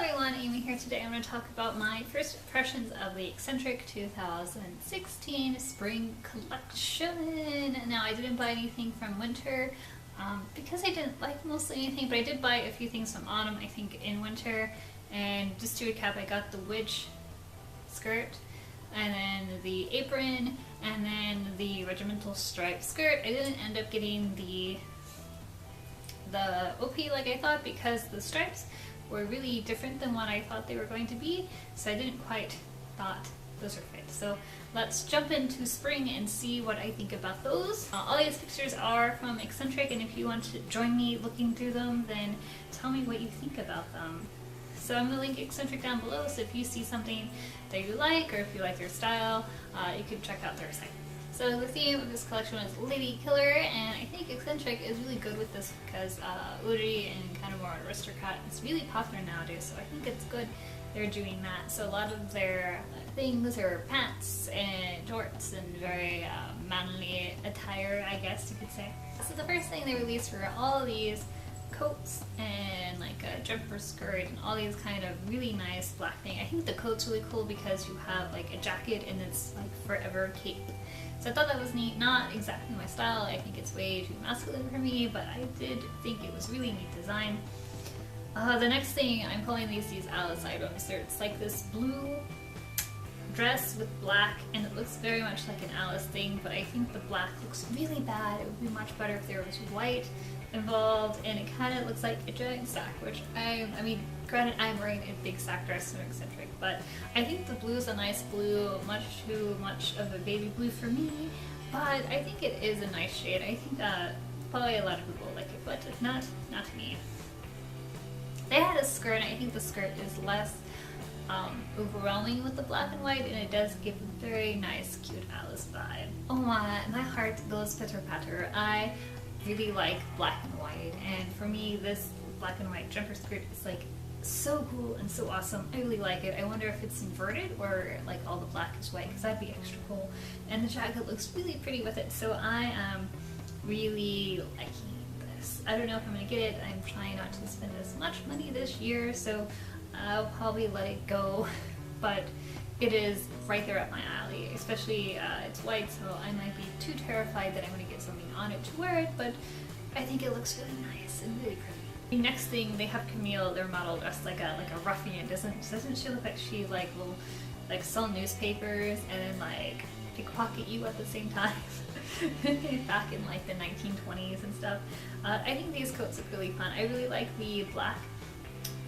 everyone, Amy here. Today I'm going to talk about my first impressions of the Excentrique 2016 Spring Collection. Now, I didn't buy anything from winter because I didn't like mostly anything, but I did buy a few things from autumn, I think, in winter. And just to recap, I got the witch skirt, and then the apron, and then the regimental striped skirt. I didn't end up getting the OP like I thought because the stripes were really different than what I thought they were going to be, so I didn't quite thought those were fit. So let's jump into spring and see what I think about those. All these pictures are from Excentrique, and if you want to join me looking through them, then tell me what you think about them. So I'm going to link Excentrique down below, so if you see something that you like, or if you like their style, you can check out their site. So the theme of this collection is Lady Killer, and I think Excentrique is really good with this because Uri and kind of more aristocrat is really popular nowadays, so I think it's good they're doing that. So a lot of their things are pants and shorts and very manly attire, I guess you could say. So the first thing they released were all these coats and like a jumper skirt and all these kind of really nice black thing. I think the coat's really cool because you have like a jacket and it's like forever cape. So I thought that was neat. Not exactly my style, I think it's way too masculine for me, but I did think it was really neat design. The next thing, I'm calling these Alice items. It's like this blue dress with black, and it looks very much like an Alice thing, but I think the black looks really bad. It would be much better if there was white involved, and it kind of looks like a giant sack, which I mean, granted, I'm wearing a big sack dress from Excentrique, but I think the blue is a nice blue, much too much of a baby blue for me, but I think it is a nice shade. I think probably a lot of people like it, but not me. They had a skirt, and I think the skirt is less overwhelming with the black and white, and it does give a very nice, cute Alice vibe. Oh my heart goes pitter patter. I really like black and white, and for me this black and white jumper skirt is like so cool and so awesome. I really like it. I wonder if it's inverted or like all the black is white, because that'd be extra cool. And the jacket looks really pretty with it, so I am really liking this. I don't know if I'm gonna get it. I'm trying not to spend as much money this year, so I'll probably let it go, but it is right there up my alley, especially it's white, so I might be too terrified that I'm going to get something on it to wear it, but I think it looks really nice and really pretty. The next thing, they have Camille, their model, dressed like a ruffian. Doesn't she look like she like will like sell newspapers and then like pickpocket you at the same time? Back in like the 1920s and stuff. I think these coats look really fun. I really like the black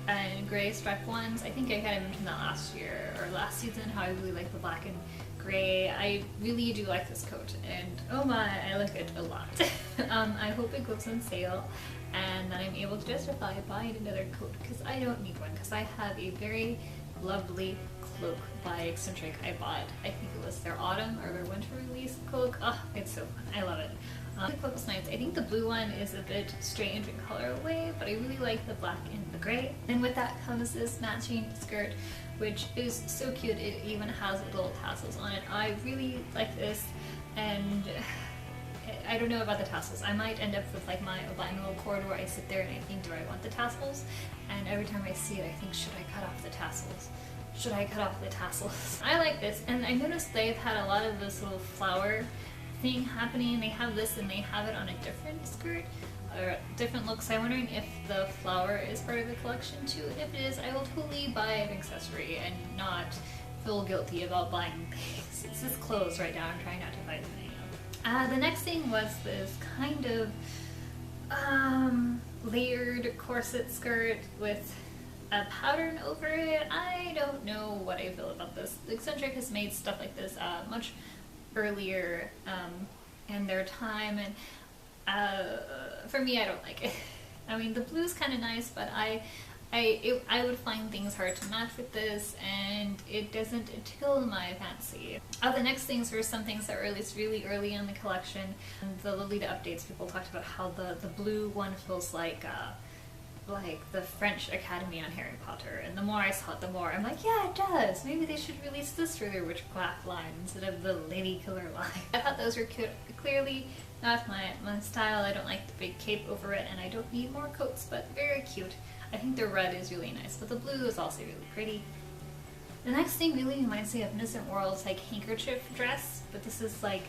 and gray striped ones. I think I kind of mentioned that last year or last season, how I really like the black and gray. I really do like this coat, and oh my, I like it a lot. I hope it goes on sale and that I'm able to justify buying another coat, because I don't need one, because I have a very lovely cloak by Excentrique I bought. I think it was their autumn or their winter release cloak. Oh, it's so fun. I love it. The cloak is nice. I think the blue one is a bit strange in colorway, but I really like the black and the gray. And with that comes this matching skirt, which is so cute. It even has little tassels on it. I really like this, and I don't know about the tassels. I might end up with like my albino cord where I sit there and I think, do I want the tassels? And every time I see it, I think, should I cut off the tassels? Should I cut off the tassels? I like this, and I noticed they've had a lot of this little flower thing happening. They have this and they have it on a different skirt or different look, so I'm wondering if the flower is part of the collection too. If it is, I will totally buy an accessory and not feel guilty about buying things. It's just clothes right now. I'm trying not to buy them anyhow. The next thing was this kind of layered corset skirt with a pattern over it. I don't know what I feel about this. Excentrique has made stuff like this much earlier in their time, and for me, I don't like it. I mean, the blue's kind of nice, but I would find things hard to match with this, and it doesn't tickle my fancy. The next things were some things that were released really early in the collection. And the Lolita updates, people talked about how the blue one feels like the French Academy on Harry Potter, and the more I saw it, the more I'm like, yeah, it does. Maybe they should release this for their witchcraft line instead of the Lady Killer line. I thought those were cute. Clearly not my style. I don't like the big cape over it, and I don't need more coats, but very cute. I think the red is really nice, but the blue is also really pretty. The next thing really reminds me of Innocent World's like handkerchief dress, but this is like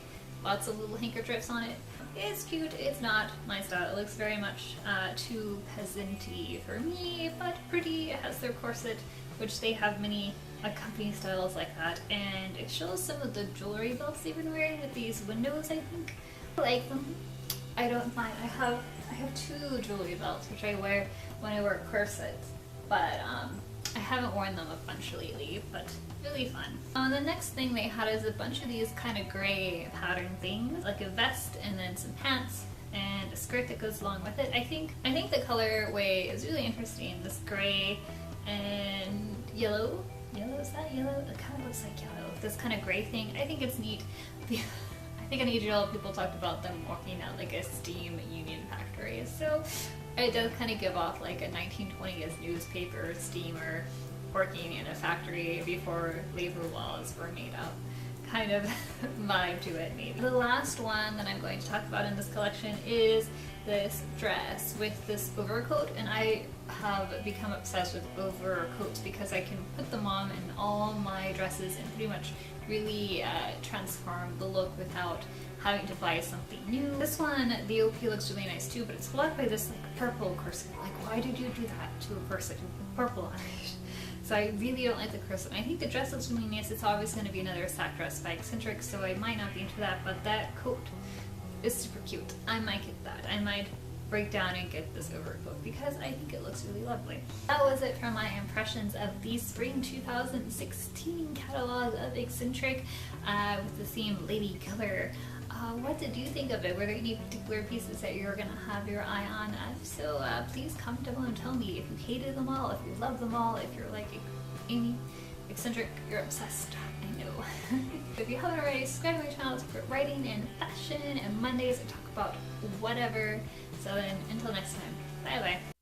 lots of little handkerchiefs on it. It's cute, it's not my style. It looks very much too peasant-y for me, but pretty. It has their corset, which they have many company styles like that, and it shows some of the jewelry belts they've been wearing with these windows, I think. I like them. I don't mind. I have 2 jewelry belts, which I wear when I wear corsets, but I haven't worn them a bunch lately, but really fun. The next thing they had is a bunch of these kind of gray pattern things, like a vest and then some pants and a skirt that goes along with it. I think the colorway is really interesting. This gray and yellow. Yellow, is that yellow? It kind of looks like yellow. This kind of gray thing. I think it's neat. I think in EGL people talked about them working at like a steam union factory, so it does kind of give off like a 1920s newspaper steamer working in a factory before labor laws were made up kind of vibe to it, maybe. The last one that I'm going to talk about in this collection is this dress with this overcoat, and I have become obsessed with overcoats because I can put them on in all my dresses and pretty much really transform the look without having to buy something new. This one, the OP looks really nice too, but it's blocked by this like purple corset. Like, why did you do that to a corset with purple on it? So I really don't like the corset. I think the dress looks really nice. It's always going to be another sack dress by Excentrique, so I might not be into that, but that coat is super cute. I might get that. I might break down and get this overcoat because I think it looks really lovely. That was it for my impressions of the Spring 2016 catalog of Excentrique with the theme Lady Killer. What did you think of it? Were there any particular pieces that you're gonna have your eye on? So please comment down below and tell me if you hated them all, if you love them all, if you're like Amy, Excentrique, you're obsessed. I know. If you haven't already, subscribe to my channel for writing and fashion, and Mondays I talk about whatever. So then, until next time, bye bye.